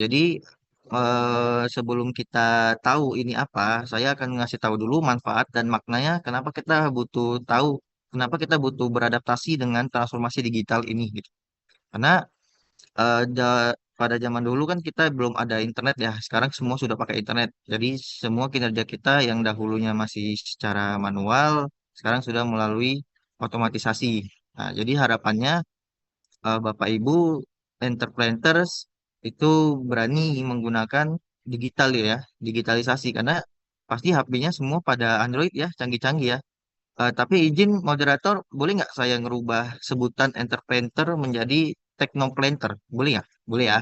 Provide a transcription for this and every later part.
Jadi sebelum kita tahu ini apa, saya akan ngasih tahu dulu manfaat dan maknanya kenapa kita butuh tahu, kenapa kita butuh beradaptasi dengan transformasi digital ini gitu. Karena pada zaman dulu kan kita belum ada internet ya. Sekarang semua sudah pakai internet. Jadi semua kinerja kita yang dahulunya masih secara manual, sekarang sudah melalui otomatisasi. Nah, jadi harapannya Bapak Ibu entrepreneurs itu berani menggunakan digital ya, digitalisasi karena pasti HP-nya semua pada Android ya, canggih-canggih ya. Tapi izin moderator, boleh nggak saya ngerubah sebutan entrepreneur menjadi technoplanter? Boleh nggak? Boleh ya.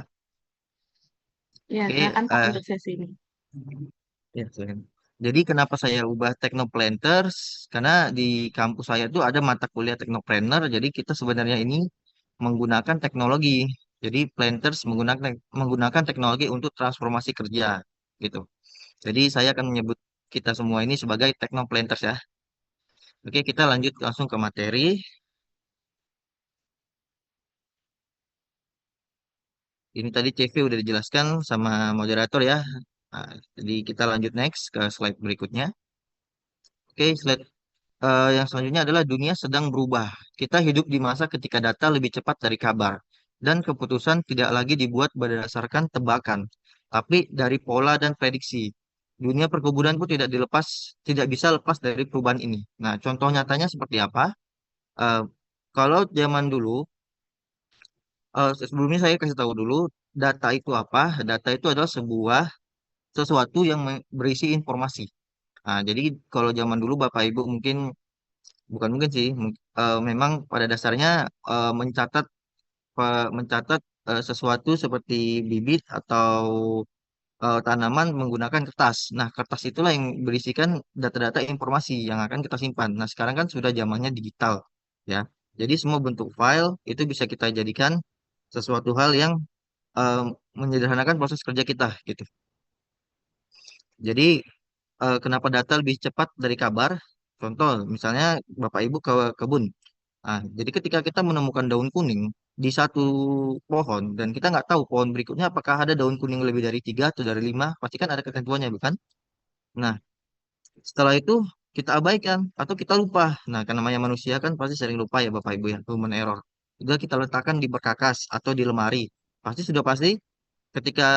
Ya, Oke, silakan Pak untuk sesi ini. ya, silakan. Jadi kenapa saya ubah Technoplanters? Karena di kampus saya tuh ada mata kuliah Technopreneur. Jadi kita sebenarnya ini menggunakan teknologi. Jadi planters menggunakan teknologi untuk transformasi kerja gitu. Jadi saya akan menyebut kita semua ini sebagai Technoplanters ya. Oke, kita lanjut langsung ke materi. Ini tadi CV udah dijelaskan sama moderator ya. Nah, jadi kita lanjut next ke slide berikutnya. Oke, slide yang selanjutnya adalah dunia sedang berubah. Kita hidup di masa ketika data lebih cepat dari kabar, dan keputusan tidak lagi dibuat berdasarkan tebakan, tapi dari pola dan prediksi. Dunia perkebunan pun tidak bisa lepas dari perubahan ini. Nah, contoh nyatanya seperti apa? Eh, Kalau zaman dulu, sebelumnya saya kasih tahu dulu, data itu apa? Data itu adalah sesuatu yang berisi informasi. Nah, jadi kalau zaman dulu Bapak Ibu mungkin bukan mungkin sih, memang pada dasarnya mencatat sesuatu seperti bibit atau tanaman menggunakan kertas. Nah, kertas itulah yang berisikan data-data informasi yang akan kita simpan. Nah, sekarang kan sudah zamannya digital, ya. Jadi semua bentuk file itu bisa kita jadikan sesuatu hal yang eh, menyederhanakan proses kerja kita, gitu. Jadi kenapa data lebih cepat dari kabar? Contoh, misalnya Bapak Ibu ke kebun. Nah, jadi ketika kita menemukan daun kuning di satu pohon dan kita nggak tahu pohon berikutnya apakah ada daun kuning lebih dari tiga atau dari lima, pasti kan ada ketentuannya, bukan? Nah, setelah itu kita abaikan atau kita lupa. Nah, karena namanya manusia kan pasti sering lupa ya Bapak Ibu ya, human error. Juga kita letakkan di berkakas atau di lemari. Pasti ketika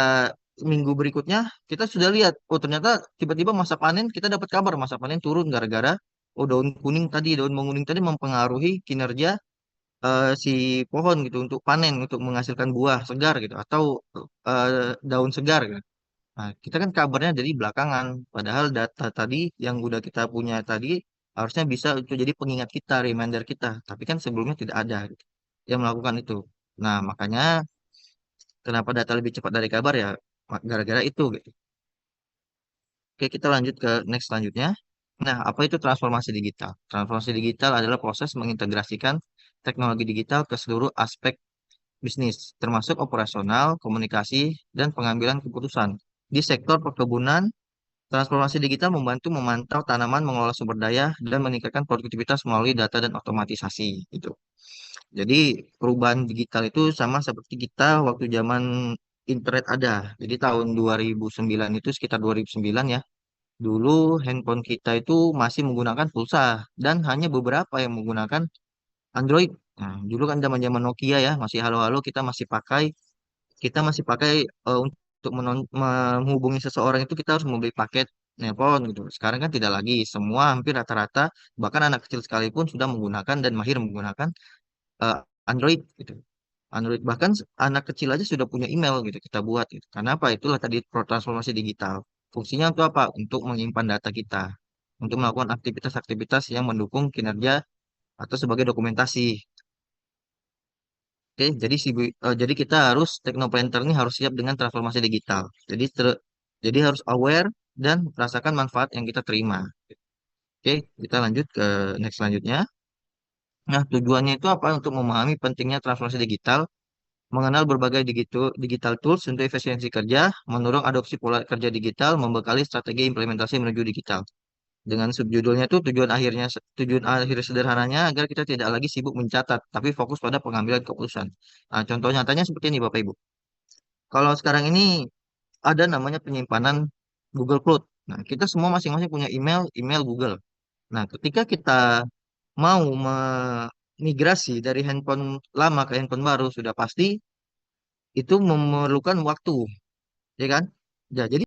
minggu berikutnya kita sudah lihat, oh ternyata tiba-tiba masa panen kita dapat kabar masa panen turun gara-gara oh daun menguning tadi mempengaruhi kinerja si pohon gitu untuk panen untuk menghasilkan buah segar gitu atau daun segar gitu. Nah, kita kan kabarnya dari belakangan, padahal data tadi yang udah kita punya tadi harusnya bisa untuk jadi pengingat kita, reminder kita, tapi kan sebelumnya tidak ada gitu, yang melakukan itu. Nah, makanya kenapa data lebih cepat dari kabar ya gara-gara itu gitu. Oke, kita lanjut ke next selanjutnya. Nah, apa itu transformasi digital? Transformasi digital adalah proses mengintegrasikan teknologi digital ke seluruh aspek bisnis, termasuk operasional, komunikasi, dan pengambilan keputusan. Di sektor perkebunan, transformasi digital membantu memantau tanaman, mengelola sumber daya, dan meningkatkan produktivitas melalui data dan otomatisasi. Gitu. Jadi perubahan digital itu sama seperti kita waktu zaman internet ada. Jadi tahun 2009 itu sekitar 2009 ya. Dulu handphone kita itu masih menggunakan pulsa dan hanya beberapa yang menggunakan Android. Nah, dulu kan zaman-zaman Nokia ya, masih halo-halo kita masih pakai untuk menghubungi seseorang itu kita harus membeli paket nelpon gitu. Sekarang kan tidak lagi, semua hampir rata-rata bahkan anak kecil sekalipun sudah menggunakan dan mahir menggunakan eh, Android gitu. Android bahkan anak kecil aja sudah punya email gitu kita buat gitu. Karena apa? Itulah tadi transformasi digital. Fungsinya untuk apa? Untuk menyimpan data kita, untuk melakukan aktivitas-aktivitas yang mendukung kinerja atau sebagai dokumentasi. Oke, jadi kita harus Technoplanter ini harus siap dengan transformasi digital. Jadi harus aware dan merasakan manfaat yang kita terima. Oke, kita lanjut ke next selanjutnya. Nah, tujuannya itu apa? Untuk memahami pentingnya transformasi digital, mengenal berbagai digital tools untuk efisiensi kerja, mendorong adopsi pola kerja digital, membekali strategi implementasi menuju digital. Dengan subjudulnya itu tujuan akhir sederhananya agar kita tidak lagi sibuk mencatat, tapi fokus pada pengambilan keputusan. Nah, contoh nyatanya seperti ini Bapak Ibu. Kalau sekarang ini ada namanya penyimpanan Google Cloud. Nah, kita semua masing-masing punya email Google. Nah, ketika kita mau migrasi dari handphone lama ke handphone baru, sudah pasti itu memerlukan waktu, ya kan? Ya, jadi